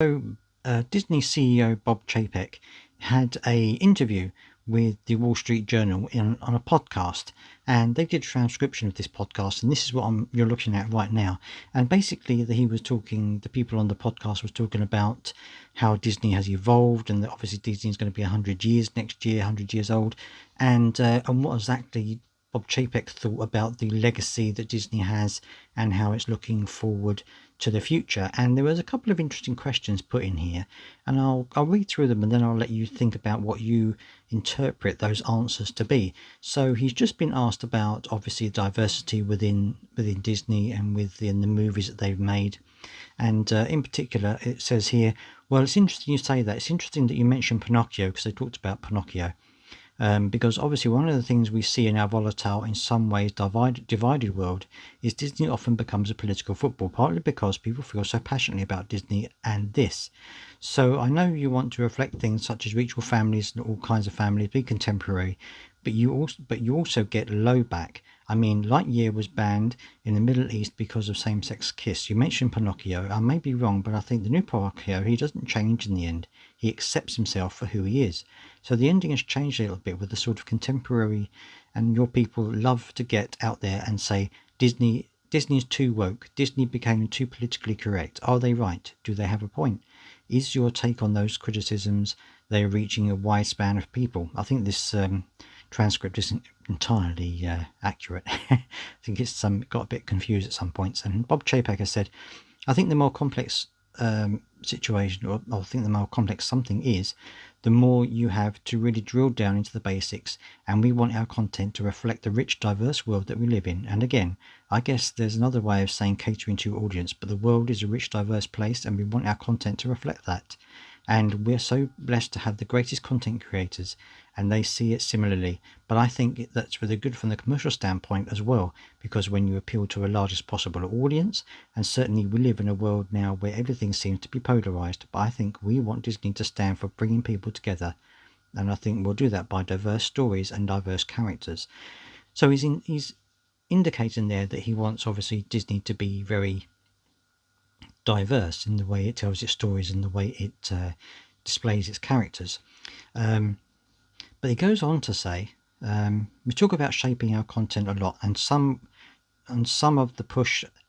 Disney CEO Bob Chapek had a interview with the Wall Street Journal on a podcast, and they did a transcription of this podcast, and this is what you're looking at right now. And basically, the people on the podcast was talking about how Disney has evolved, and that obviously Disney is going to be 100 years next year, 100 years old, and what exactly Bob Chapek thought about the legacy that Disney has and how it's looking forward to the future. And there was a couple of interesting questions put in here, and I'll read through them, and then I'll let you think about what you interpret those answers to be. So he's just been asked about obviously diversity within Disney and within the movies that they've made. And in particular, it says here, well, it's interesting you say that. It's interesting that you mentioned Pinocchio, because they talked about Pinocchio. Because obviously one of the things we see in our volatile, in some ways divided world, is Disney often becomes a political football, partly because people feel so passionately about Disney and this. So I know you want to reflect things such as reachable families and all kinds of families, be contemporary, but you also get low back. I mean, Lightyear was banned in the Middle East because of same-sex kiss. You mentioned Pinocchio. I may be wrong, but I think the new Pinocchio, he doesn't change in the end. He accepts himself for who he is. So the ending has changed a little bit with the sort of contemporary, and your people love to get out there and say, Disney is too woke. Disney became too politically correct. Are they right? Do they have a point? Is your take on those criticisms they are reaching a wide span of people? I think this transcript isn't entirely accurate. I think it's got a bit confused at some points. And Bob Chapek has said, I think the more complex situation, or I think the more complex something is, the more you have to really drill down into the basics, and we want our content to reflect the rich, diverse world that we live in. And again, I guess there's another way of saying catering to your audience, but the world is a rich, diverse place, and we want our content to reflect that. And we're so blessed to have the greatest content creators, and they see it similarly. But I think that's really good from the commercial standpoint as well, because when you appeal to a largest possible audience, and certainly we live in a world now where everything seems to be polarized, but I think we want Disney to stand for bringing people together, and I think we'll do that by diverse stories and diverse characters. So he's indicating there that he wants obviously Disney to be very diverse in the way it tells its stories and the way it displays its characters. But he goes on to say, we talk about shaping our content a lot, and some of the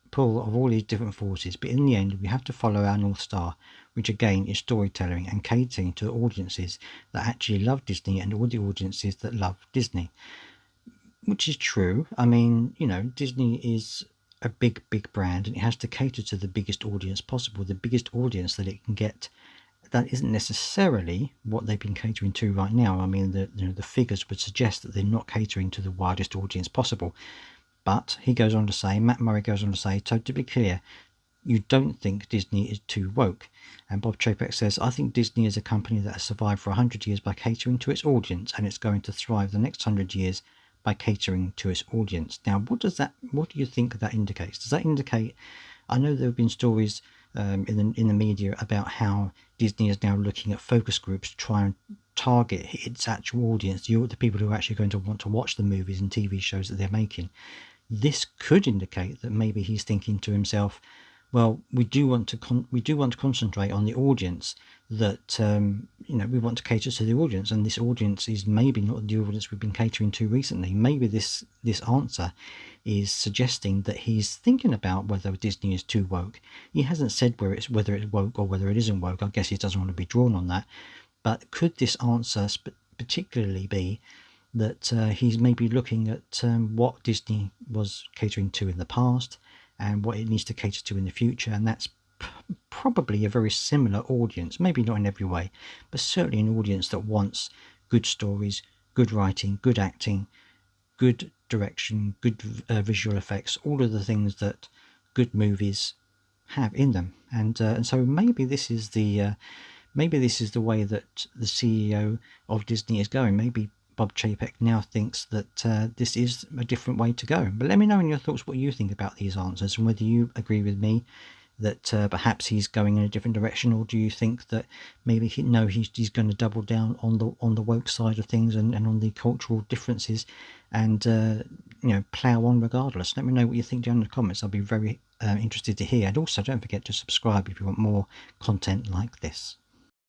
pull of all these different forces, but in the end we have to follow our North Star, which again is storytelling and catering to audiences that actually love Disney and all the audiences that love Disney. Which is true. I mean, Disney is a big brand, and it has to cater to the biggest audience possible, the biggest audience that it can get. That isn't necessarily what they've been catering to right now. I mean, the figures would suggest that they're not catering to the widest audience possible. But Matt Murray goes on to say, so to be clear, you don't think Disney is too woke. And Bob Chapek says, I think Disney is a company that has survived for 100 years by catering to its audience, and it's going to thrive the next 100 years by catering to its audience. Now, what do you think that indicates? Does that indicate, I know there have been stories in the media about how Disney is now looking at focus groups to try and target its actual audience, the people who are actually going to want to watch the movies and TV shows that they're making. This could indicate that maybe he's thinking to himself, well, we do want to concentrate on the audience that we want to cater to the audience, and this audience is maybe not the audience we've been catering to recently. Maybe this answer is suggesting that he's thinking about whether Disney is too woke. He hasn't said whether it's woke or whether it isn't woke. I guess he doesn't want to be drawn on that. But could this answer particularly be that he's maybe looking at what Disney was catering to in the past and what it needs to cater to in the future, and that's probably a very similar audience, maybe not in every way, but certainly an audience that wants good stories, good writing, good acting, good direction, good visual effects, all of the things that good movies have in them. And so maybe this is the way that the CEO of Disney is going. Maybe Bob Chapek now thinks that this is a different way to go. But let me know in your thoughts what you think about these answers, and whether you agree with me that perhaps he's going in a different direction, or do you think that maybe he's going to double down on the woke side of things and on the cultural differences, and plough on regardless. Let me know what you think down in the comments. I'll be very interested to hear. And also don't forget to subscribe if you want more content like this.